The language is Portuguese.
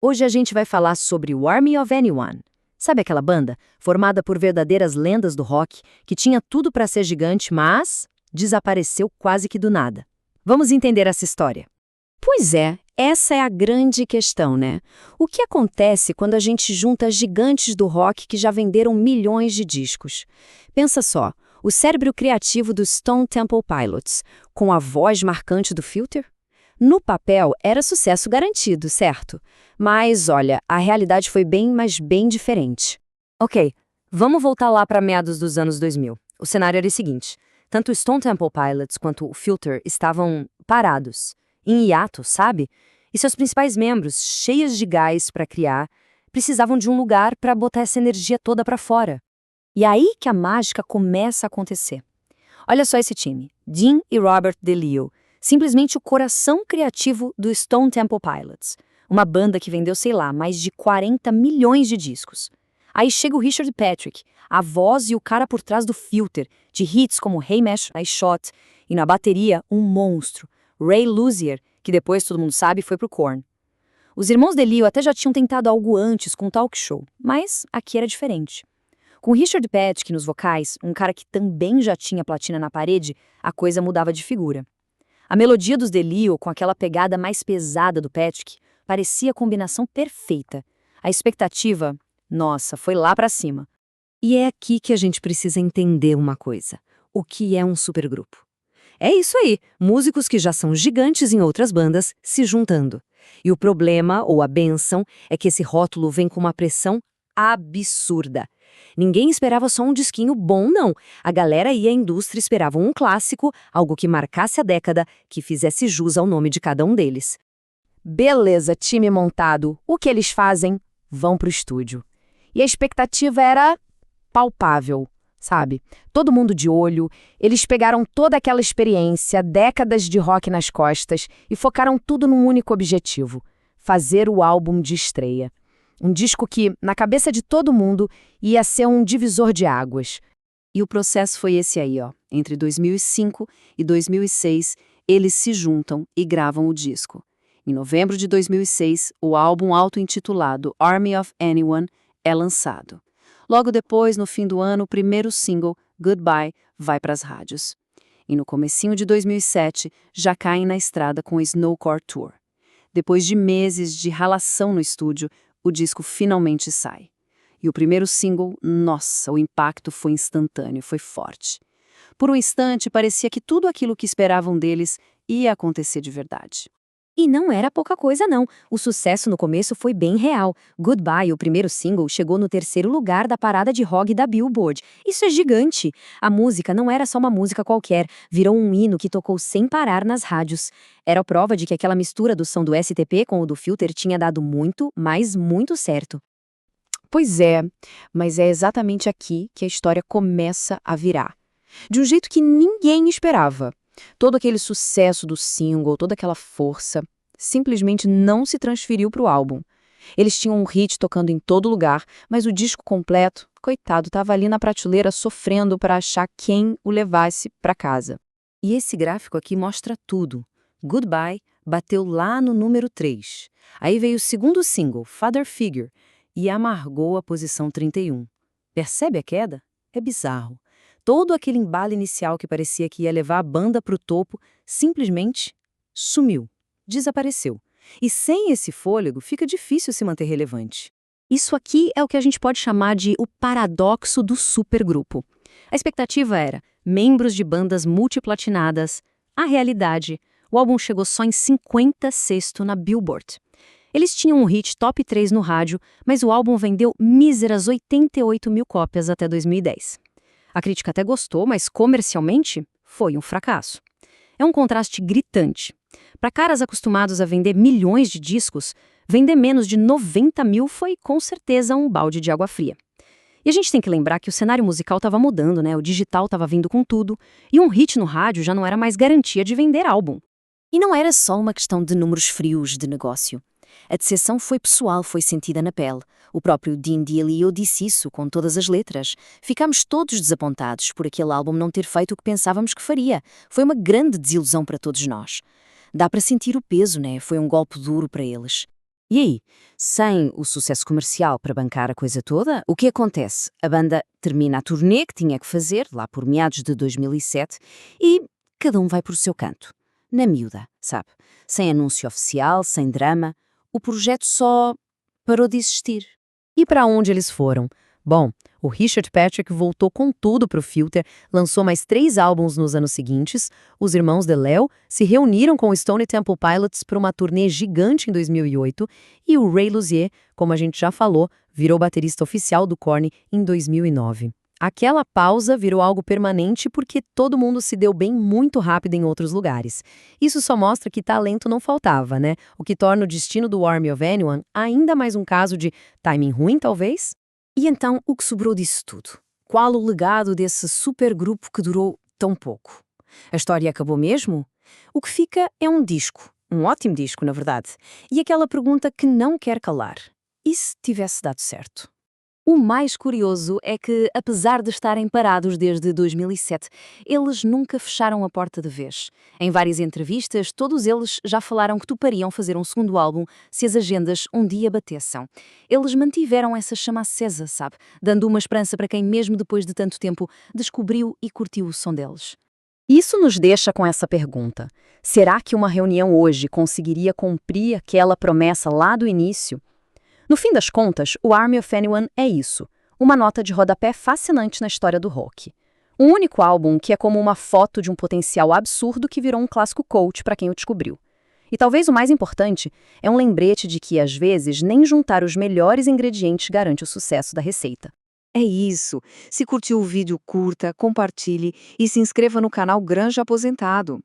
Hoje a gente vai falar sobre o Army of Anyone. Sabe aquela banda formada por verdadeiras lendas do rock que tinha tudo para ser gigante, mas desapareceu quase que do nada? Vamos entender essa história. Pois é, essa é a grande questão, né? O que acontece quando a gente junta gigantes do rock que já venderam milhões de discos? Pensa só, o cérebro criativo dos Stone Temple Pilots, com a voz marcante do Filter? No papel, era sucesso garantido, certo? Mas, olha, a realidade foi bem, mas bem diferente. Ok, vamos voltar lá para meados dos anos 2000. O cenário era o seguinte: tanto o Stone Temple Pilots quanto o Filter estavam parados, em hiato, sabe? E seus principais membros, cheios de gás para criar, precisavam de um lugar para botar essa energia toda para fora. E aí que a mágica começa a acontecer. Olha só esse time, Dean e Robert DeLeo, simplesmente o coração criativo do Stone Temple Pilots, uma banda que vendeu, sei lá, mais de 40 milhões de discos. Aí chega o Richard Patrick, a voz e o cara por trás do Filter, de hits como Hey Mesh, I Shot, e na bateria, um monstro, Ray Luzier, que depois, todo mundo sabe, foi pro Korn. Os irmãos DeLeo até já tinham tentado algo antes com um talk show, mas aqui era diferente. Com Richard Patrick nos vocais, um cara que também já tinha platina na parede, a coisa mudava de figura. A melodia dos DeLeo, com aquela pegada mais pesada do Patrick, parecia a combinação perfeita. A expectativa, nossa, foi lá pra cima. E é aqui que a gente precisa entender uma coisa: o que é um supergrupo? É isso aí, músicos que já são gigantes em outras bandas se juntando. E o problema, ou a bênção, é que esse rótulo vem com uma pressão absurda. Ninguém esperava só um disquinho bom, não. A galera e a indústria esperavam um clássico, algo que marcasse a década, que fizesse jus ao nome de cada um deles. Beleza, time montado. O que eles fazem? Vão pro estúdio. E a expectativa era palpável, sabe? Todo mundo de olho. Eles pegaram toda aquela experiência, décadas de rock nas costas, e focaram tudo num único objetivo: fazer o álbum de estreia. Um disco que, na cabeça de todo mundo, ia ser um divisor de águas. E o processo foi esse aí, ó. Entre 2005 e 2006, eles se juntam e gravam o disco. Em novembro de 2006, o álbum auto-intitulado Army of Anyone é lançado. Logo depois, no fim do ano, o primeiro single, Goodbye, vai para as rádios. E no comecinho de 2007, já caem na estrada com o Snowcore Tour. Depois de meses de ralação no estúdio, o disco finalmente sai. E o primeiro single, nossa, o impacto foi instantâneo, foi forte. Por um instante, parecia que tudo aquilo que esperavam deles ia acontecer de verdade. E não era pouca coisa, não. O sucesso no começo foi bem real. Goodbye, o primeiro single, chegou no 3º lugar da parada de rock da Billboard. Isso é gigante! A música não era só uma música qualquer, virou um hino que tocou sem parar nas rádios. Era a prova de que aquela mistura do som do STP com o do Filter tinha dado muito, mas muito certo. Pois é, mas é exatamente aqui que a história começa a virar. De um jeito que ninguém esperava. Todo aquele sucesso do single, toda aquela força, simplesmente não se transferiu para o álbum. Eles tinham um hit tocando em todo lugar, mas o disco completo, coitado, estava ali na prateleira sofrendo para achar quem o levasse para casa. E esse gráfico aqui mostra tudo. Goodbye bateu lá no número 3. Aí veio o segundo single, Father Figure, e amargou a posição 31. Percebe a queda? É bizarro. Todo aquele embalo inicial que parecia que ia levar a banda para o topo, simplesmente sumiu, desapareceu. E sem esse fôlego, fica difícil se manter relevante. Isso aqui é o que a gente pode chamar de o paradoxo do supergrupo. A expectativa era membros de bandas multiplatinadas. A realidade, o álbum chegou só em 56º na Billboard. Eles tinham um hit top 3 no rádio, mas o álbum vendeu míseras 88 mil cópias até 2010. A crítica até gostou, mas comercialmente foi um fracasso. É um contraste gritante. Para caras acostumados a vender milhões de discos, vender menos de 90 mil foi com certeza um balde de água fria. E a gente tem que lembrar que o cenário musical estava mudando, né? O digital estava vindo com tudo, e um hit no rádio já não era mais garantia de vender álbum. E não era só uma questão de números frios de negócio. A decepção foi pessoal, foi sentida na pele. O próprio Dean DeLeo disse isso com todas as letras. Ficámos todos desapontados por aquele álbum não ter feito o que pensávamos que faria. Foi uma grande desilusão para todos nós. Dá para sentir o peso, né? Foi um golpe duro para eles. E aí, sem o sucesso comercial para bancar a coisa toda, o que acontece? A banda termina a turnê que tinha que fazer, lá por meados de 2007, e cada um vai por o seu canto. Na miúda, sabe? Sem anúncio oficial, sem drama. O projeto só parou de existir. E para onde eles foram? Bom, o Richard Patrick voltou com tudo para o Filter, lançou mais 3 álbuns nos anos seguintes, os irmãos DeLeo se reuniram com o Stone Temple Pilots para uma turnê gigante em 2008 e o Ray Luzier, como a gente já falou, virou baterista oficial do Korn em 2009. Aquela pausa virou algo permanente porque todo mundo se deu bem muito rápido em outros lugares. Isso só mostra que talento não faltava, né? O que torna o destino do Army of Anyone ainda mais um caso de timing ruim, talvez? E então, o que sobrou disso tudo? Qual o legado desse supergrupo que durou tão pouco? A história acabou mesmo? O que fica é um disco. Um ótimo disco, na verdade. E aquela pergunta que não quer calar. E se tivesse dado certo? O mais curioso é que, apesar de estarem parados desde 2007, eles nunca fecharam a porta de vez. Em várias entrevistas, todos eles já falaram que topariam fazer um segundo álbum se as agendas um dia batessem. Eles mantiveram essa chama acesa, sabe? Dando uma esperança para quem, mesmo depois de tanto tempo, descobriu e curtiu o som deles. Isso nos deixa com essa pergunta. Será que uma reunião hoje conseguiria cumprir aquela promessa lá do início? No fim das contas, o Army of Anyone é isso, uma nota de rodapé fascinante na história do rock. Um único álbum que é como uma foto de um potencial absurdo que virou um clássico cult para quem o descobriu. E talvez o mais importante é um lembrete de que, às vezes, nem juntar os melhores ingredientes garante o sucesso da receita. É isso. Se curtiu o vídeo, curta, compartilhe e se inscreva no canal Granja Aposentado.